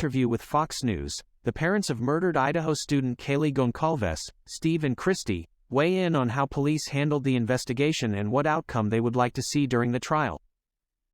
interview with Fox News, the parents of murdered Idaho student Kaylee Goncalves, Steve and Kristi, weigh in on how police handled the investigation and what outcome they would like to see during the trial.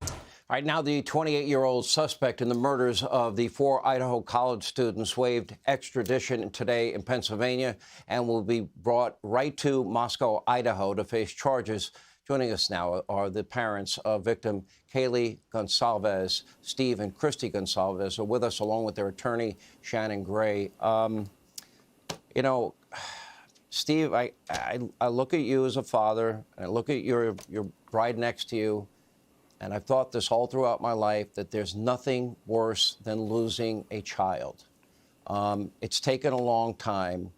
All right, now the 28-year-old suspect in the murders of the 4 Idaho college students waived extradition today in Pennsylvania and will be brought right to Moscow, Idaho to face charges. Joining us now are the parents of victim Kaylee Goncalves. Steve and Kristi Goncalves are with us along with their attorney, Shannon Gray. You know, Steve, I look at you as a father, and I look at your bride next to you, and I've thought this all throughout my life that there's nothing worse than losing a child. It's taken a long time.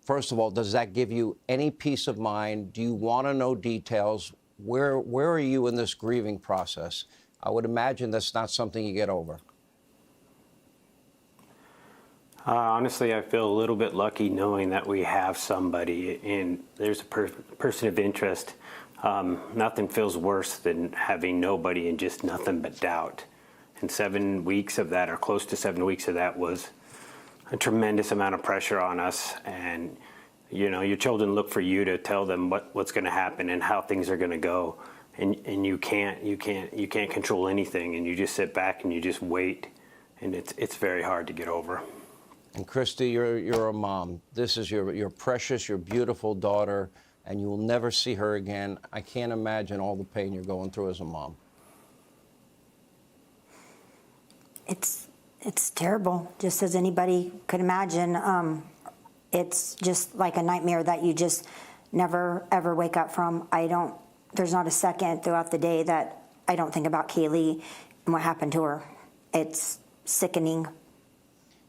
First of all, does that give you any peace of mind? Do you want to know details? Where are you in this grieving process? I would imagine that's not something you get over. Honestly, I feel a little bit lucky knowing that we have somebody and there's a person of interest. Nothing feels worse than having nobody and just nothing but doubt. And 7 weeks of that, or close to 7 weeks of that, was a tremendous amount of pressure on us. And you know, your children look for you to tell them what's going to happen and how things are going to go. And you can't control anything, and you just sit back and you just wait. And it's very hard to get over. And Kristi, you're a mom. This is your precious, your beautiful daughter, and you will never see her again. I can't imagine all the pain you're going through as a mom. It's terrible, just as anybody could imagine. It's just like a nightmare that you just never, ever wake up from. There's not a second throughout the day that I don't think about Kaylee and what happened to her. It's sickening.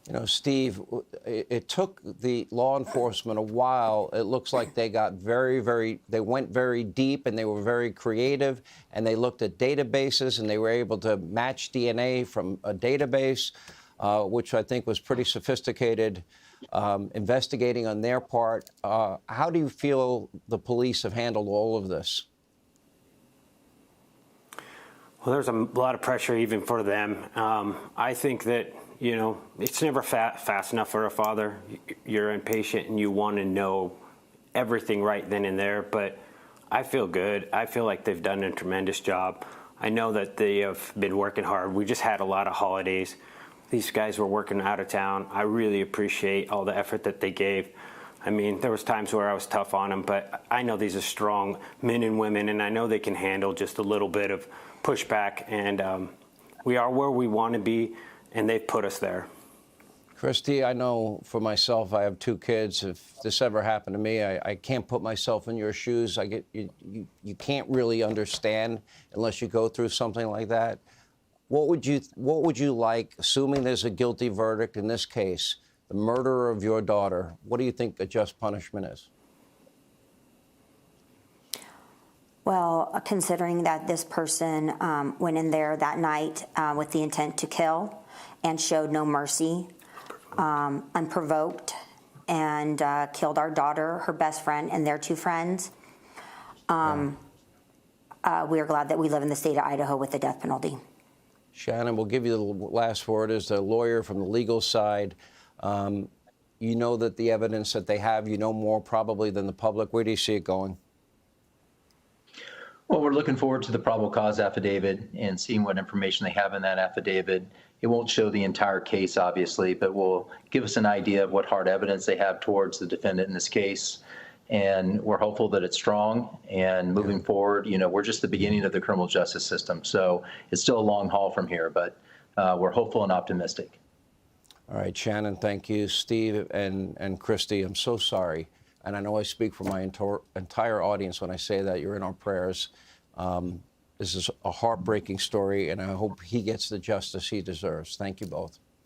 You know, Steve, it took the law enforcement a while. It looks like they got they went very deep, and they were very creative, and they looked at databases, and they were able to match DNA from a database, which I think was pretty sophisticated investigating on their part. How do you feel the police have handled all of this? Well, there's a lot of pressure even for them. I think that, you know, it's never fast enough for a father. You're impatient and you want to know everything right then and there, but I feel good. I feel like they've done a tremendous job. I know that they have been working hard. We just had a lot of holidays. These guys were working out of town. I really appreciate all the effort that they gave. I mean, there was times where I was tough on them, but I know these are strong men and women, and I know they can handle just a little bit of pushback, and we are where we want to be, and they've put us there. Kristi, I know for myself, I have 2 kids. If this ever happened to me, I can't put myself in your shoes. You can't really understand unless you go through something like that. What would you like, assuming there's a guilty verdict in this case, the murderer of your daughter, what do you think a just punishment is? Well, considering that this person went in there that night with the intent to kill and showed no mercy, unprovoked, and killed our daughter, her best friend, and their 2 friends, we are glad that we live in the state of Idaho with the death penalty. Shannon, we'll give you the last word as the lawyer from the legal side. You know that the evidence that they have, you know more probably than the public. Where do you see it going? Well, we're looking forward to the probable cause affidavit and seeing what information they have in that affidavit. It won't show the entire case, obviously, but will give us an idea of what hard evidence they have towards the defendant in this case. And we're hopeful that it's strong. And moving forward, you know, we're just the beginning of the criminal justice system. So it's still a long haul from here, but we're hopeful and optimistic. All right, Shannon, thank you. Steve and Kristi, I'm so sorry. And I know I speak for my entire audience when I say that you're in our prayers. This is a heartbreaking story, and I hope he gets the justice he deserves. Thank you both.